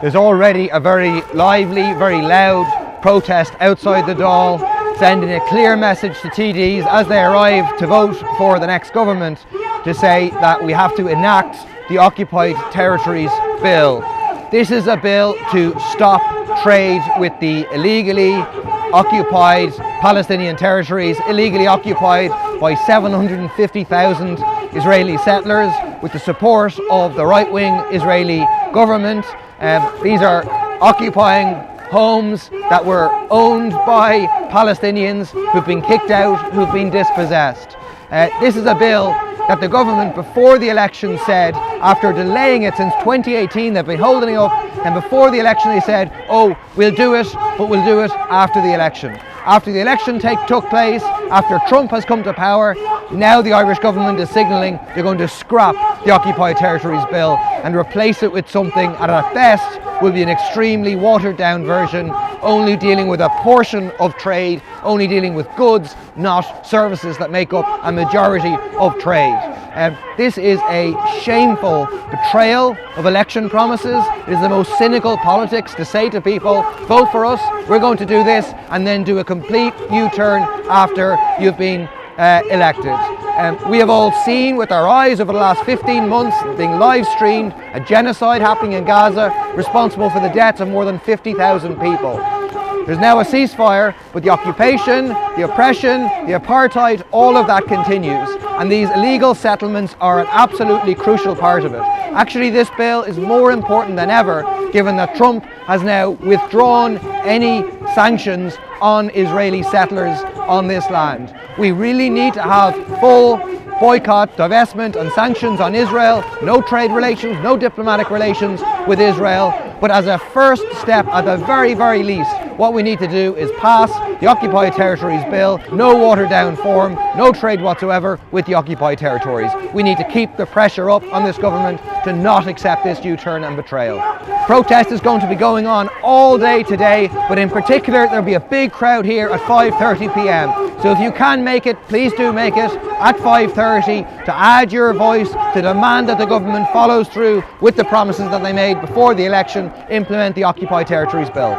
There's already a very lively, very loud protest outside the Dáil, sending a clear message to TDs as they arrive to vote for the next government to say that we have to enact the Occupied Territories Bill. This is a bill to stop trade with the illegally occupied Palestinian territories, illegally occupied by 750,000 Israeli settlers with the support of the right-wing Israeli government. These are occupying homes that were owned by Palestinians who've been kicked out, who've been dispossessed. This is a bill that the government before the election said, after delaying it since 2018, they've been holding it up, and before the election they said, oh, we'll do it, but we'll do it after the election. After the election took place, after Trump has come to power, now the Irish government is signalling they're going to scrap the Occupied Territories Bill and replace it with something that at best will be an extremely watered down version, only dealing with a portion of trade, only dealing with goods, not services that make up a majority of trade. This is a shameful betrayal of election promises. It is the most cynical politics to say to people, vote for us, we're going to do this, and then do a complete U-turn after you've been elected. We have all seen with our eyes over the last 15 months, being live streamed, a genocide happening in Gaza, responsible for the deaths of more than 50,000 people. There's now a ceasefire, but the occupation, the oppression, the apartheid, all of that continues. And these illegal settlements are an absolutely crucial part of it. Actually, this bill is more important than ever, given that Trump has now withdrawn any sanctions on Israeli settlers on this land. We really need to have full boycott, divestment and sanctions on Israel, no trade relations, no diplomatic relations with Israel. But as a first step, at the very, very least, what we need to do is pass the Occupied Territories Bill, no watered down form, no trade whatsoever with the occupied territories. We need to keep the pressure up on this government to not accept this U-turn and betrayal. Protest is going to be going on all day today, but in particular there'll be a big crowd here at 5:30 p.m. So if you can make it, please do make it at 5:30 to add your voice to demand that the government follows through with the promises that they made before the election, implement the Occupied Territories Bill.